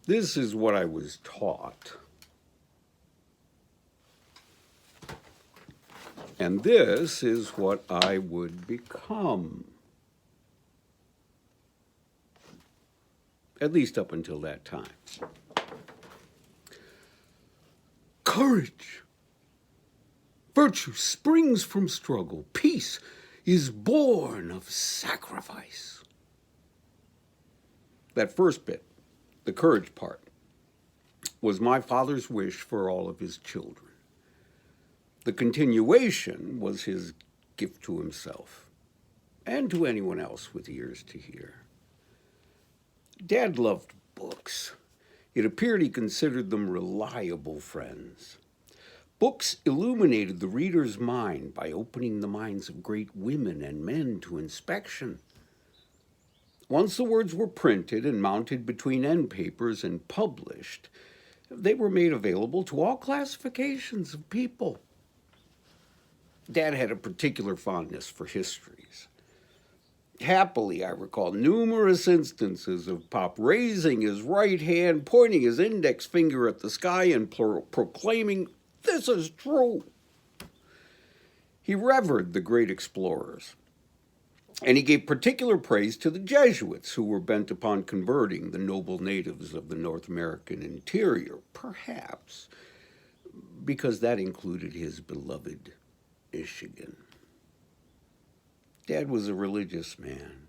This is what I was taught. And this is what I would become. At least up until that time. Courage. Virtue springs from struggle. Peace is born of sacrifice. That first bit, the courage part, was my father's wish for all of his children. The continuation was his gift to himself and to anyone else with ears to hear. Dad loved books. It appeared he considered them reliable friends. Books illuminated the reader's mind by opening the minds of great women and men to inspection. Once the words were printed and mounted between end papers and published, they were made available to all classifications of people. Dad had a particular fondness for histories. Happily, I recall numerous instances of Pop raising his right hand, pointing his index finger at the sky, and proclaiming, "This is true." He revered the great explorers, and he gave particular praise to the Jesuits who were bent upon converting the noble natives of the North American interior, perhaps because that included his beloved Michigan. Dad was a religious man.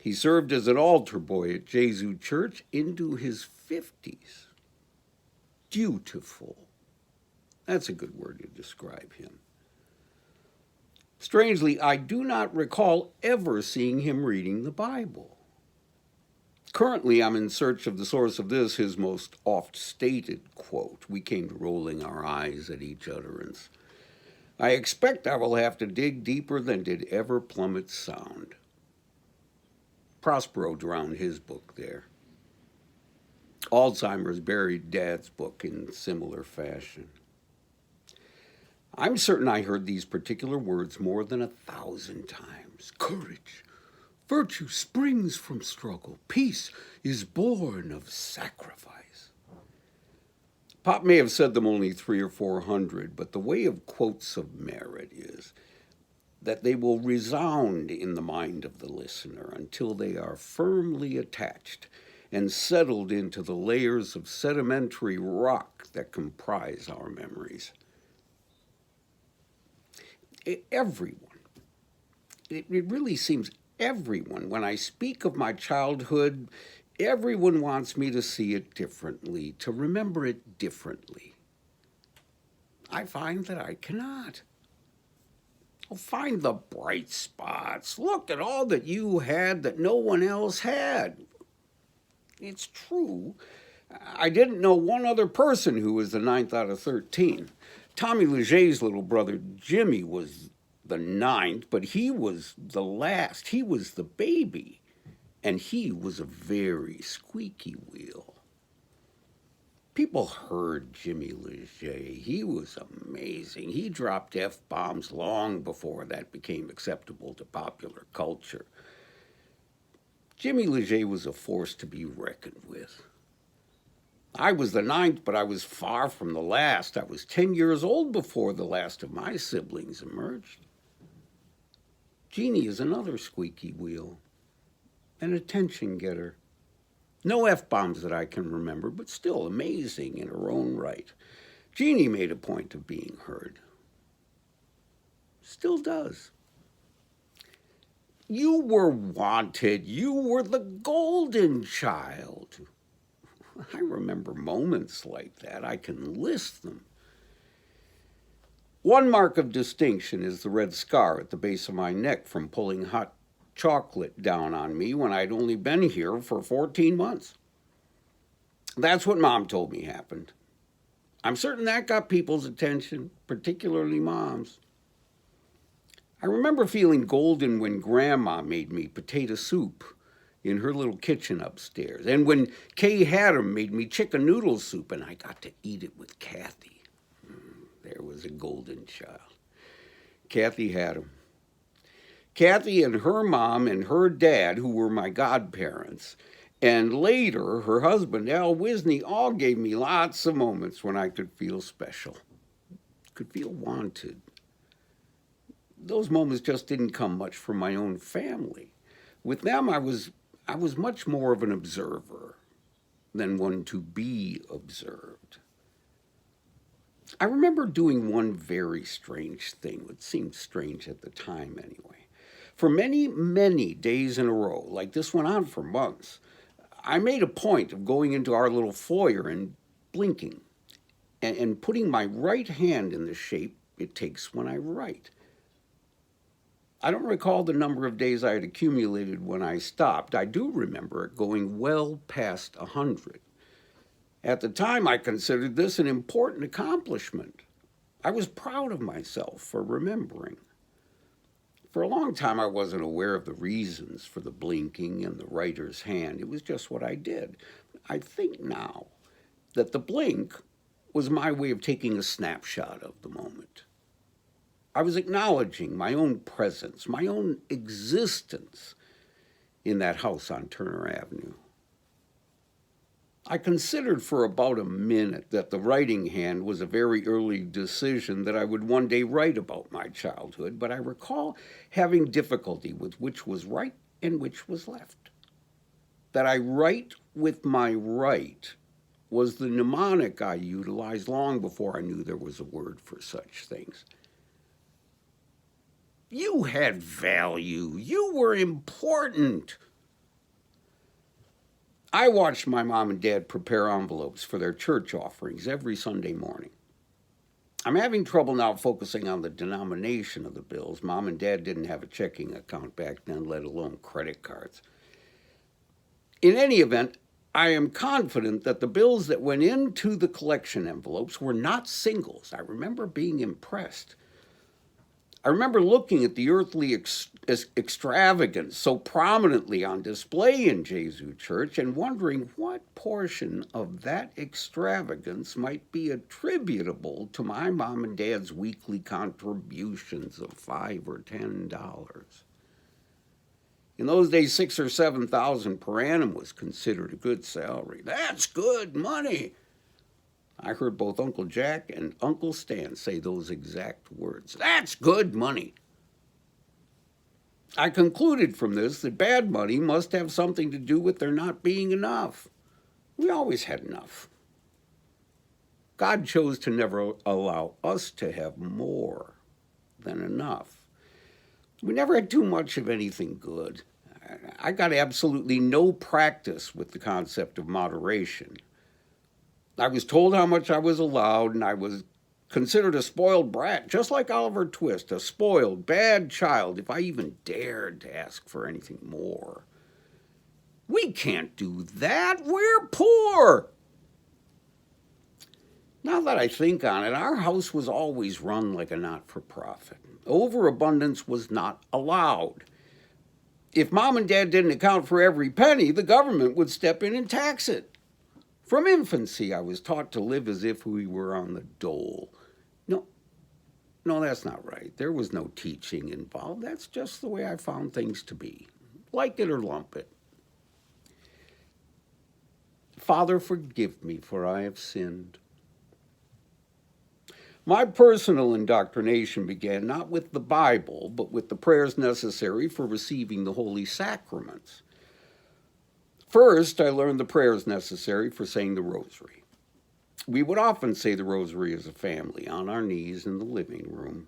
He served as an altar boy at Jesu Church into his 50s. Dutiful. That's a good word to describe him. Strangely, I do not recall ever seeing him reading the Bible. Currently, I'm in search of the source of this, his most oft-stated quote. We came to rolling our eyes at each utterance. I expect I will have to dig deeper than did ever Plummett's sound. Prospero drowned his book there. Alzheimer's buried Dad's book in similar fashion. I'm certain I heard these particular words more than 1,000 times. Courage. Virtue springs from struggle. Peace is born of sacrifice. Pop may have said them only 300 or 400, but the way of quotes of merit is that they will resound in the mind of the listener until they are firmly attached and settled into the layers of sedimentary rock that comprise our memories. Everyone, it really seems everyone, when I speak of my childhood, everyone wants me to see it differently, to remember it differently. I find that I cannot. I'll find the bright spots. Look at all that you had that no one else had. It's true. I didn't know one other person who was the 9th out of 13. Tommy Leger's little brother, Jimmy, was the 9th, but he was the last. He was the baby. And he was a very squeaky wheel. People heard Jimmy Leger. He was amazing. He dropped F-bombs long before that became acceptable to popular culture. Jimmy Leger was a force to be reckoned with. I was the 9th, but I was far from the last. I was 10 years old before the last of my siblings emerged. Jeannie is another squeaky wheel. An attention getter. No F-bombs that I can remember, but still amazing in her own right. Jeannie made a point of being heard. Still does. You were wanted. You were the golden child. I remember moments like that. I can list them. One mark of distinction is the red scar at the base of my neck from pulling hot chocolate down on me when I'd only been here for 14 months. That's what Mom told me happened. I'm certain that got people's attention, particularly Mom's. I remember feeling golden when Grandma made me potato soup in her little kitchen upstairs, and when Kay Haddam made me chicken noodle soup, and I got to eat it with Kathy. There was a golden child. Kathy Haddam. Kathy and her mom and her dad, who were my godparents, And later, her husband, Al Wisney, all gave me lots of moments when I could feel special, could feel wanted. Those moments just didn't come much from my own family. With them, I was much more of an observer than one to be observed. I remember doing one very strange thing, it seemed strange at the time anyway. For many, many days in a row, like this went on for months, I made a point of going into our little foyer and blinking and putting my right hand in the shape it takes when I write. I don't recall the number of days I had accumulated when I stopped. I do remember it going well past 100. At the time, I considered this an important accomplishment. I was proud of myself for remembering. For a long time, I wasn't aware of the reasons for the blinking and the writer's hand. It was just what I did. I think now that the blink was my way of taking a snapshot of the moment. I was acknowledging my own presence, my own existence in that house on Turner Avenue. I considered for about a minute that the writing hand was a very early decision that I would one day write about my childhood, but I recall having difficulty with which was right and which was left. That I write with my right was the mnemonic I utilized long before I knew there was a word for such things. You had value. You were important. I watched my mom and dad prepare envelopes for their church offerings every Sunday morning. I'm having trouble now focusing on the denomination of the bills. Mom and dad didn't have a checking account back then, let alone credit cards. In any event, I am confident that the bills that went into the collection envelopes were not singles. I remember being impressed. I remember looking at the earthly extravagance so prominently on display in Jesu Church and wondering what portion of that extravagance might be attributable to my mom and dad's weekly contributions of $5 or $10. In those days, $6,000 or $7,000 per annum was considered a good salary. That's good money. I heard both Uncle Jack and Uncle Stan say those exact words. That's good money. I concluded from this that bad money must have something to do with there not being enough. We always had enough. God chose to never allow us to have more than enough. We never had too much of anything good. I got absolutely no practice with the concept of moderation. I was told how much I was allowed, and I was considered a spoiled brat, just like Oliver Twist, a spoiled, bad child, if I even dared to ask for anything more. We can't do that. We're poor. Now that I think on it, our house was always run like a not-for-profit. Overabundance was not allowed. If Mom and Dad didn't account for every penny, the government would step in and tax it. From infancy, I was taught to live as if we were on the dole. No, that's not right. There was no teaching involved. That's just the way I found things to be. Like it or lump it. Father, forgive me, for I have sinned. My personal indoctrination began not with the Bible, but with the prayers necessary for receiving the holy sacraments. First, I learned the prayers necessary for saying the rosary. We would often say the rosary as a family, on our knees in the living room.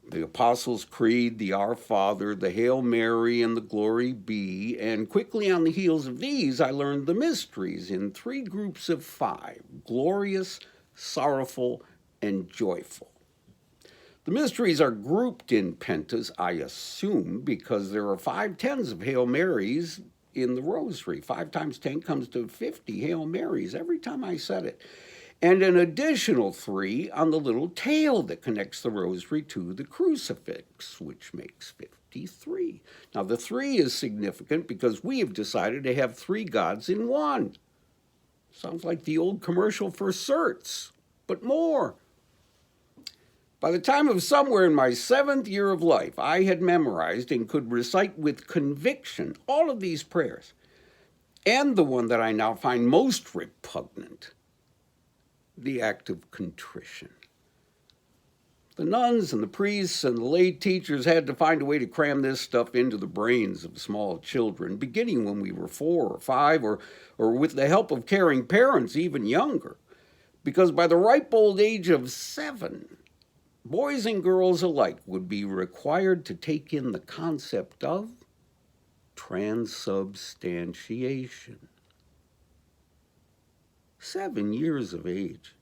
The Apostles' Creed, the Our Father, the Hail Mary, and the Glory Be, and quickly on the heels of these, I learned the mysteries in 3 groups of 5, glorious, sorrowful, and joyful. The mysteries are grouped in pentas, I assume, because there are 5 tens of Hail Marys in the rosary. 5 times 10 comes to 50 Hail Marys every time I said it. And an additional 3 on the little tail that connects the rosary to the crucifix, which makes 53. Now, the 3 is significant because we have decided to have 3 gods in one. Sounds like the old commercial for certs, but more. By the time of somewhere in my 7th year of life, I had memorized and could recite with conviction all of these prayers. and the one that I now find most repugnant, the act of contrition. The nuns and the priests and the lay teachers had to find a way to cram this stuff into the brains of small children, beginning when we were 4 or 5, or with the help of caring parents, even younger. Because by the ripe old age of 7, boys and girls alike would be required to take in the concept of transubstantiation. 7 years of age.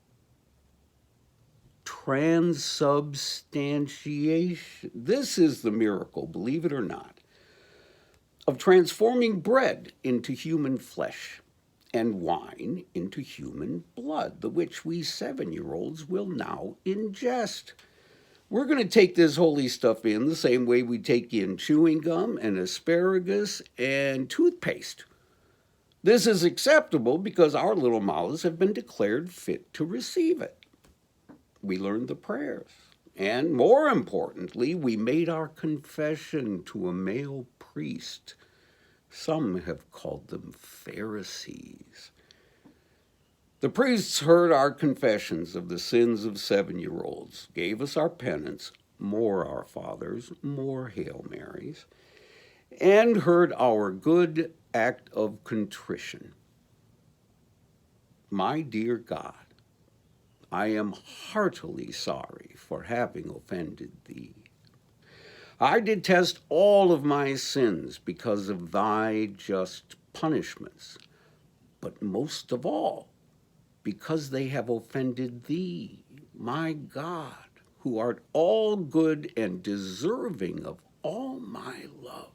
Transubstantiation. This is the miracle, believe it or not, of transforming bread into human flesh and wine into human blood, the which we 7-year-olds will now ingest. We're going to take this holy stuff in the same way we take in chewing gum and asparagus and toothpaste. This is acceptable because our little mouths have been declared fit to receive it. We learned the prayers, and more importantly, we made our confession to a male priest. Some have called them Pharisees. The priests heard our confessions of the sins of 7-year-olds, gave us our penance, more Our Fathers, more Hail Marys, and heard our good act of contrition. My dear God, I am heartily sorry for having offended thee. I detest all of my sins because of thy just punishments, but most of all, because they have offended thee, my God, who art all good and deserving of all my love.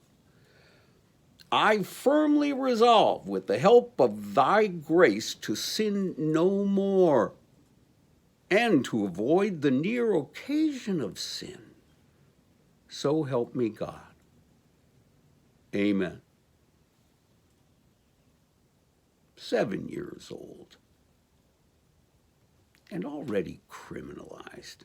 I firmly resolve, with the help of thy grace, to sin no more, and to avoid the near occasion of sin. So help me God. Amen. 7 years old, and already criminalized.